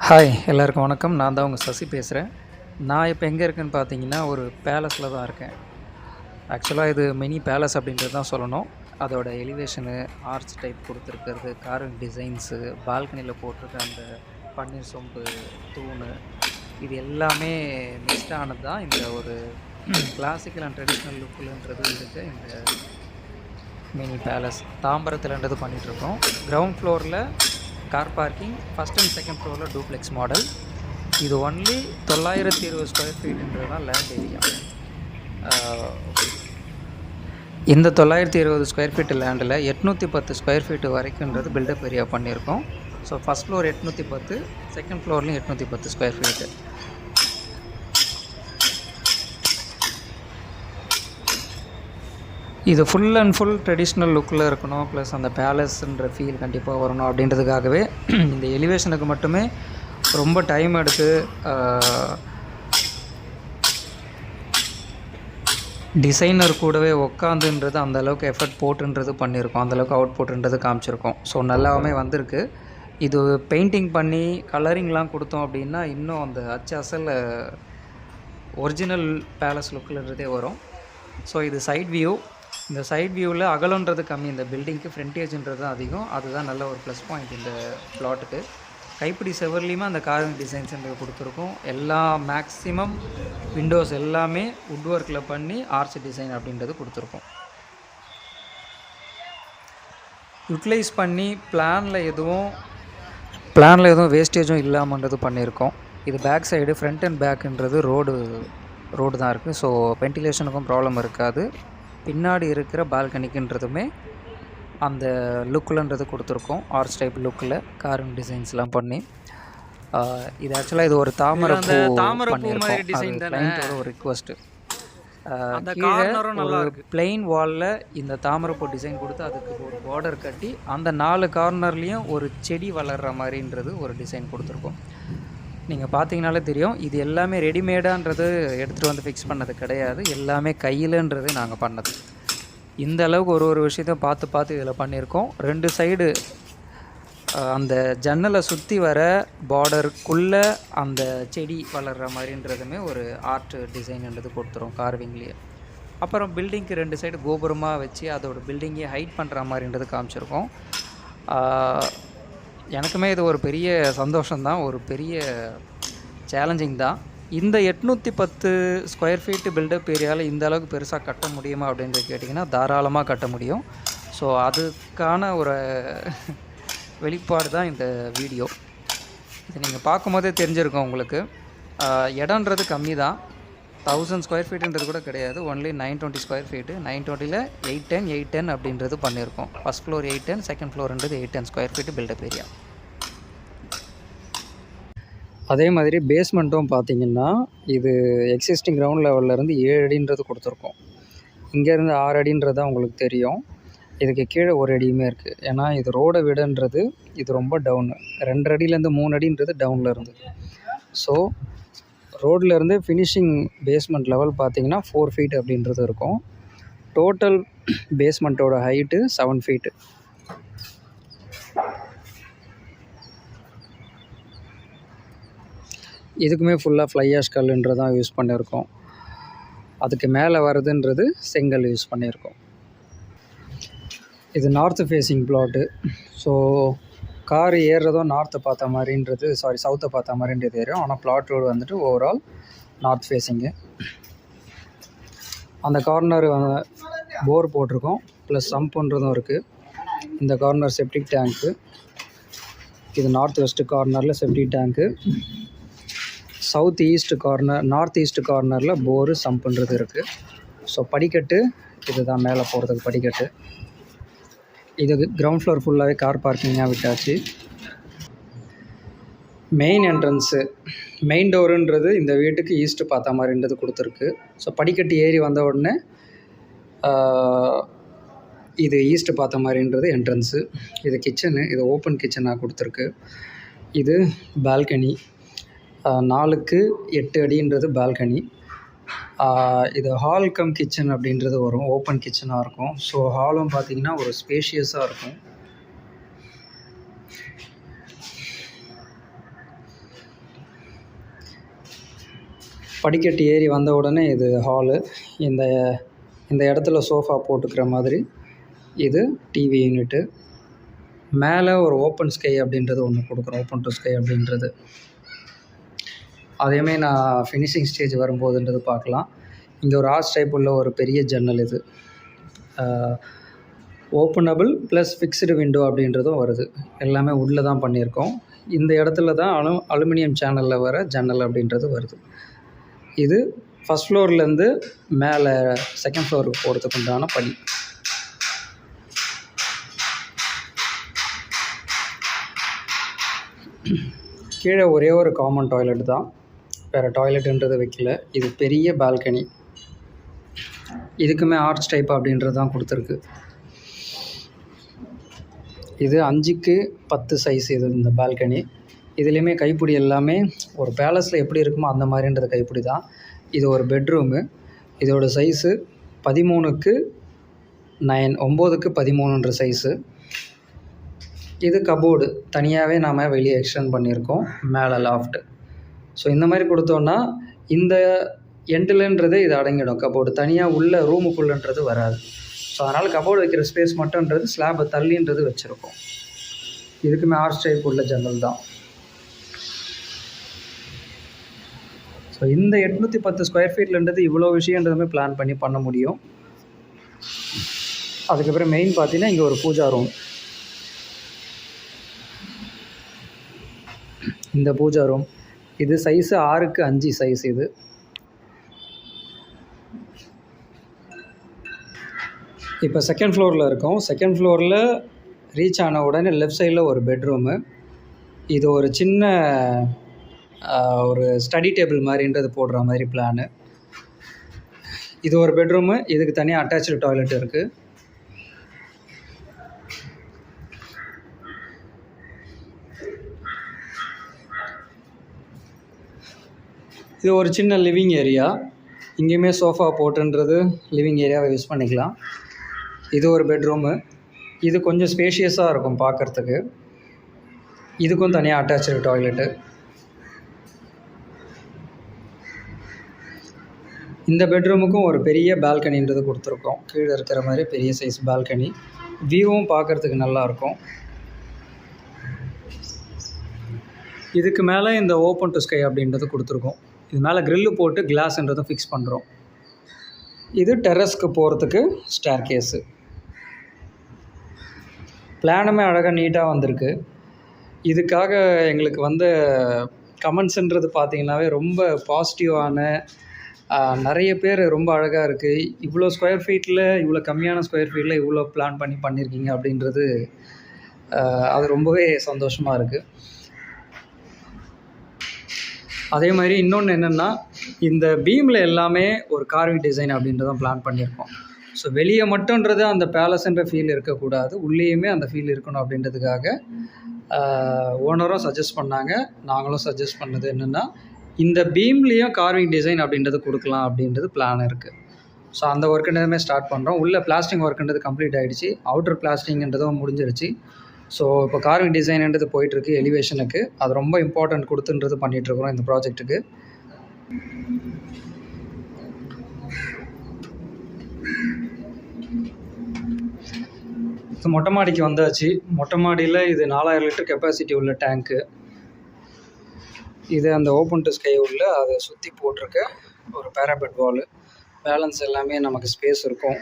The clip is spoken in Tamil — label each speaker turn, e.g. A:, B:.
A: ஹாய் எல்லாருக்கும் வணக்கம். நான் தான் உங்கள் சசி பேசுகிறேன். நான் இப்போ எங்கே இருக்கேன்னு பார்த்தீங்கன்னா, ஒரு பேலஸில் தான் இருக்கேன். ஆக்சுவலாக இது மினி பேலஸ் அப்படின்றது தான் சொல்லணும். அதோட எலிவேஷனு, ஆர்ச் டைப் கொடுத்துருக்கிறது, கார்விங் டிசைன்ஸு, பால்கனியில் போட்டிருக்க அந்த பன்னீர் சொம்பு தூணு, இது எல்லாமே மிக்ஸ்ட் ஆனது தான் இந்த ஒரு கிளாசிக்கல் அண்ட் ட்ரெடிஷ்னல் லுக்குலன்றது இருக்க இந்த மினி பேலஸ். தாம்பரத்துலன்றது பண்ணிகிட்ருக்கோம். கிரவுண்ட் ஃப்ளோரில் car parking, first and second ஃப்ளோரில் டூப்ளெக்ஸ் மாடல். இது ஒன்லி 920 ஸ்கொயர் ஃபீட்டுன்றது தான் லேண்ட் ஏரியா. இந்த 920 ஸ்கொயர் ஃபீட்டு லேண்டில் 810 ஸ்கொயர் ஃபீட்டு வரைக்கும்ன்றது பில்டப் ஏரியா பண்ணியிருக்கோம். ஸோ ஃபஸ்ட் ஃப்ளோர் 810, செகண்ட் ஃப்ளோர்லேயும் 810 ஸ்கொயர் ஃபீட்டு. இது ஃபுல் அண்ட் ஃபுல் ட்ரெடிஷ்னல் லுக்கில் இருக்கணும், ப்ளஸ் அந்த பேலஸ்ன்ற ஃபீல் கண்டிப்பாக வரணும் அப்படின்றதுக்காகவே இந்த எலிவேஷனுக்கு மட்டுமே ரொம்ப டைம் எடுத்து டிசைனர் கூடவே உட்காந்துன்றது அந்தளவுக்கு எஃபர்ட் போட்டுன்றது பண்ணியிருக்கோம், அந்தளவுக்கு அவுட் புட்ன்றது காமிச்சிருக்கோம். ஸோ நல்லாவே வந்திருக்கு. இது பெயிண்டிங் பண்ணி கலரிங்லாம் கொடுத்தோம் அப்படின்னா இன்னும் அந்த அசல் ஒரிஜினல் பேலஸ் லுக்கில்ன்றதே வரும். ஸோ இது சைட் வியூ. இந்த சைட் வியூவில் அகலன்றது கம்மி, இந்த பில்டிங்க்கு ஃப்ரண்டேஜ்ன்றது அதிகம். அதுதான் நல்ல ஒரு ப்ளஸ் பாயிண்ட் இந்த ப்ளாட்டுக்கு. கைப்பிடி செவர்லேயுமே அந்த கார்விங் டிசைன்ஸ்ன்றது கொடுத்துருக்கோம். எல்லா மேக்ஸிமம் விண்டோஸ் எல்லாமே வுட் ஒர்க்கில் பண்ணி ஆர்ச் டிசைன் அப்படின்றது கொடுத்துருக்கோம். யூட்டிலைஸ் பண்ணி பிளானில் எதுவும் வேஸ்டேஜும் இல்லாமன்றது பண்ணியிருக்கோம். இது பேக் சைடு, ஃப்ரண்ட் அண்ட் பேக்குன்றது ரோடு தான் இருக்குது. ஸோ வென்டிலேஷனுக்கும் ப்ராப்ளம் இருக்காது. பின்னாடி இருக்கிற பால்கனிக்குன்றதுமே அந்த லுக்கில்ன்றது கொடுத்துருக்கோம். ஆர்ச் டைப் லுக்கில் கார்விங் டிசைன்ஸ்லாம் பண்ணி. இது ஆக்சுவலாக இது ஒரு தாமரை மாதிரி டிசைன் கிளைண்ட்டோட ஒரு ரிக்வஸ்ட்டு. கீழே ஒரு பிளெயின் வாலில் இந்த தாமரைப்பூ டிசைன் கொடுத்து அதுக்கு ஒரு பார்டர் கட்டி அந்த 4 கார்னர்லேயும் ஒரு செடி வளர்கிற மாதிரின்றது ஒரு டிசைன் கொடுத்துருக்கோம். நீங்கள் பார்த்தீங்கனாலே தெரியும், இது எல்லாமே ரெடிமேடான்றது எடுத்துகிட்டு வந்து ஃபிக்ஸ் பண்ணது கிடையாது, எல்லாமே கையிலன்றது நாங்கள் பண்ணது. இந்த அளவுக்கு ஒரு விஷயத்தையும் பார்த்து இதில் பண்ணியிருக்கோம். 2 சைடு அந்த ஜன்னலை சுற்றி வர பார்டருக்குள்ளே அந்த செடி வளர்கிற மாதிரின்றதுமே ஒரு ஆர்ட் டிசைன்ன்றது கொடுத்துரும் கார்விங்லேயே. அப்புறம் பில்டிங்க்கு 2 சைடு கோபுரமாக வச்சு அதோட பில்டிங்கே ஹைட் பண்ணுற மாதிரின்றது காமிச்சிருக்கோம். எனக்குமே இது ஒரு பெரிய சந்தோஷம்தான், ஒரு பெரிய சேலஞ்சிங் தான். இந்த 810 ஸ்கொயர் ஃபீட்டு பில்டப் ஏரியாவில் இந்த அளவுக்கு பெருசாக கட்ட முடியுமா அப்படின்றது கேட்டிங்கன்னா தாராளமாக கட்ட முடியும். ஸோ அதுக்கான ஒரு வெளிப்பாடு தான் இந்த வீடியோ. இது நீங்கள் பார்க்கும்போதே தெரிஞ்சிருக்கும் உங்களுக்கு. இடன்றது கம்மி தான், 1000 ஸ்கொயர் ஃபீட்டுன்றது கூட கிடையாது. Only 920 square feet. 920ல் 810 அப்படின்றது பண்ணியிருக்கோம். ஃபஸ்ட் ஃப்ளோர் 810, செகண்ட் ஃப்ளோர்ன்றது 810 ஸ்கொயர் ஃபீட்டு பில்டப் ஏரியா. அதே மாதிரி பேஸ்மெண்ட்டும் பார்த்திங்கன்னா இது எக்ஸிஸ்டிங் கிரவுண்ட் லெவல்லேருந்து 7 அடின்றது கொடுத்துருக்கோம். இங்கேருந்து 6 அடின்றது தான் உங்களுக்கு தெரியும். இதுக்கு கீழே 1 அடியுமே இருக்குது. ஏன்னா இது ரோடை விடன்றது இது ரொம்ப டவுனு. 2 அடியிலேருந்து 3 அடின்றது டவுனில் இருந்து. ஸோ ரோட்லேருந்து ஃபினிஷிங் பேஸ்மெண்ட் லெவல் பார்த்திங்கன்னா 4 ஃபீட் அப்படின்றது இருக்கும். டோட்டல் பேஸ்மெண்ட்டோட ஹைட்டு 7 ஃபீட்டு. இதுக்குமே ஃபுல்லாக ஃப்ளை ஆஷ் கல்லுன்றது தான் யூஸ் பண்ணியிருக்கோம். அதுக்கு மேலே வருதுன்றது செங்கல் யூஸ் பண்ணியிருக்கோம். இது north facing plot. So car ஏறுறதும் நார்த்தை பார்த்த மாதிரின்றது சவுத்தை பார்த்த மாதிரின்றது ஏறும். ஆனால் பிளாட் ரோடு வந்துட்டு ஓவரால் நார்த் ஃபேஸிங்கு. அந்த கார்னர் போர் போட்டிருக்கோம், ப்ளஸ் சம்புன்றதும் இருக்குது. இந்த கார்னர் செப்டிக் டேங்க்கு. இது நார்த் வெஸ்ட் கார்னரில் செப்டிக் டேங்க்கு. நார்த் ஈஸ்ட் கார்னரில் போரு சம்புன்றது இருக்குது. ஸோ படிக்கட்டு இது தான், மேலே போகிறதுக்கு படிக்கட்டு. இது கிரவுண்ட் ஃப்ளோர் ஃபுல்லாகவே கார் பார்க்கிங்காக விட்டாச்சு. மெயின் என்ட்ரன்ஸு, மெயின் டோருன்றது இந்த வீட்டுக்கு ஈஸ்ட்டு பார்த்த மாதிரின்றது கொடுத்துருக்கு. ஸோ படிக்கட்டு ஏறி வந்த உடனே இது ஈஸ்ட்டு பார்த்த மாதிரின்றது என்ட்ரன்ஸு. இது கிச்சனு, இது ஓப்பன் கிச்சனாக கொடுத்துருக்கு. இது பால்கனி, 4க்கு 8 அடின்றது பால்கனி. இது ஹால் கம் கிச்சன் அப்படின்றது வரும், ஓப்பன் கிச்சனாக இருக்கும். ஸோ ஹாலும் பார்த்திங்கன்னா ஒரு ஸ்பேஷியஸாக இருக்கும். படிக்கட்டு ஏறி வந்த உடனே இது ஹாலு. இந்த இந்த இடத்துல சோஃபா போட்டுக்கிற மாதிரி இது டிவி யூனிட்டு. மேலே ஒரு ஓப்பன் ஸ்கை அப்படின்றது ஒன்று கொடுக்குறோம், ஓப்பன் டு ஸ்கை அப்படின்றது. அதையுமே நான் ஃபினிஷிங் ஸ்டேஜ் வரும்போதுன்றது பார்க்கலாம். இங்கே ஒரு ஆர்ச் டைப் உள்ள ஒரு பெரிய ஜன்னல் இது. ஓப்பனபிள் ப்ளஸ் ஃபிக்ஸ்டு விண்டோ அப்படின்றதும் வருது. எல்லாமே உள்ளே தான் பண்ணியிருக்கோம். இந்த இடத்துல தான் அலுமினியம் சேனலில் வர ஜன்னல் அப்படின்றது வருது. இது ஃபஸ்ட் ஃப்ளோர்லேருந்து மேலே செகண்ட் ஃப்ளோருக்கு போகிறதுக்கு உண்டான படி. கீழே ஒரே ஒரு காமன் டாய்லெட் தான், வேறு டாய்லெட்டுன்றது வைக்கல. இது பெரிய பால்கனி. இதுக்குமே ஆர்ச் டைப் அப்படின்றது தான் கொடுத்துருக்கு. இது 5x10 சைஸ் இது இந்த பால்கனி. இதுலேயுமே கைப்பிடி எல்லாமே ஒரு பேலஸில் எப்படி இருக்குமோ அந்த மாதிரின்றது கைப்பிடி தான். இது ஒரு பெட்ரூமு. இதோட சைஸு 13x9, 9x13ன்ற சைஸு. இது கபோர்டு தனியாகவே நாம் வெளியே எக்ஸ்டெண்ட் பண்ணியிருக்கோம், மேலே லாஃப்ட்டு. ஸோ இந்த மாதிரி கொடுத்தோன்னா இந்த எண்டுலன்றது இது அடங்கிடும். கபோர்டு தனியாக உள்ள ரூமுக்குள்ளன்றது வராது. ஸோ அதனால் கபோர்டு வைக்கிற ஸ்பேஸ் மட்டும்ன்றது ஸ்லாபை தள்ளின்றது வச்சுருக்கோம். இதுக்குமே ஆர்ச் டைப் உள்ள ஜன்னல் தான். ஸோ இந்த 810 ஸ்கொயர் ஃபீட்லன்றது இவ்வளோ விஷயன்றதுமே பிளான் பண்ணி பண்ண முடியும். அதுக்கப்புறம் மெயின் பார்த்தீங்கன்னா இங்கே ஒரு பூஜா ரூம். இந்த பூஜா ரூம் இது சைஸு 6x5 சைஸ். இது இப்போ செகண்ட் ஃப்ளோரில் இருக்கோம். செகண்ட் ஃப்ளோரில் ரீச் ஆன உடனே லெஃப்ட் சைடில் ஒரு பெட்ரூமு. இது ஒரு சின்ன ஒரு ஸ்டடி டேபிள் மாதிரின்றது போடுற மாதிரி பிளானு. இது ஒரு பெட்ரூமு. இதுக்கு தனியாக அட்டாச்சு டாய்லெட் இருக்குது. இது ஒரு சின்ன லிவிங் ஏரியா. இங்கேயுமே சோஃபா போட்டுன்றது லிவிங் ஏரியாவை யூஸ் பண்ணிக்கலாம். இது ஒரு பெட்ரூமு. இது கொஞ்சம் ஸ்பேஷியஸாக இருக்கும் பார்க்குறதுக்கு. இதுக்கும் தனியாக அட்டாச்சு டாய்லெட்டு. இந்த பெட்ரூமுக்கும் ஒரு பெரிய பால்கனின்றது கொடுத்துருக்கோம். கீழே இருக்கிற மாதிரி பெரிய சைஸ் பால்கனி. வியூவும் பார்க்குறதுக்கு நல்லாயிருக்கும். இதுக்கு மேலே இந்த ஓப்பன் டு ஸ்கை அப்படின்றது கொடுத்துருக்கோம். இது மேலே க்ரில்லு போட்டு கிளாஸ்ன்றதும் ஃபிக்ஸ் பண்ணுறோம். இது டெரஸ்க்கு போகிறதுக்கு ஸ்டேர் கேஸு. பிளானுமே அழகாக நீட்டாக வந்திருக்கு. இதுக்காக எங்களுக்கு வந்த கமெண்ட்ஸுன்றது பார்த்திங்கனாவே ரொம்ப பாசிட்டிவான, நிறைய பேர் ரொம்ப அழகாக இருக்குது, இவ்வளோ ஸ்கொயர் ஃபீட்டில், இவ்வளோ கம்மியான ஸ்கொயர் ஃபீட்டில் இவ்வளோ பிளான் பண்ணி பண்ணியிருக்கீங்க அப்படின்றது அது ரொம்பவே சந்தோஷமாக இருக்குது. அதே மாதிரி இன்னொன்று என்னென்னா, இந்த பீமில் எல்லாமே ஒரு கார்விங் டிசைன் அப்படின்றதான் பிளான் பண்ணியிருக்கோம். ஸோ வெளியே மட்டுன்றது அந்த பேலஸ்ன்ற ஃபீல் இருக்கக்கூடாது, உள்ளேயுமே அந்த ஃபீல் இருக்கணும் அப்படின்றதுக்காக ஓனரும் சஜஸ்ட் பண்ணாங்க. நாங்களும் சஜஸ்ட் பண்ணது என்னென்னா, இந்த பீம்லேயும் கார்விங் டிசைன் அப்படின்றது கொடுக்கலாம் அப்படின்றது பிளான் இருக்குது. ஸோ அந்த ஒர்க்குன்றதுமே ஸ்டார்ட் பண்ணுறோம். உள்ளே பிளாஸ்டிங் ஒர்க்குன்றது கம்ப்ளீட் ஆகிடுச்சு, அவுட்டர் பிளாஸ்டிங்ன்றதும் முடிஞ்சிருச்சு. ஸோ இப்போ கார்விங் டிசைன்ன்றது போயிட்டுருக்கு எலிவேஷனுக்கு. அது ரொம்ப இம்பார்ட்டன்ட் கொடுத்துன்றது பண்ணிகிட்ருக்குறோம் இந்த ப்ராஜெக்ட்டுக்கு. ஸோ மொட்டை மாடிக்கு வந்தாச்சு. மொட்டை மாடியில் இது 4000 லிட்டர் கெப்பாசிட்டி உள்ள டேங்க்கு. இது அந்த ஓப்பன் டு ஸ்கை உள்ள அதை சுற்றி போட்டிருக்க ஒரு பேராபெட் வாலு. பேலன்ஸ் எல்லாமே நமக்கு ஸ்பேஸ் இருக்கும்.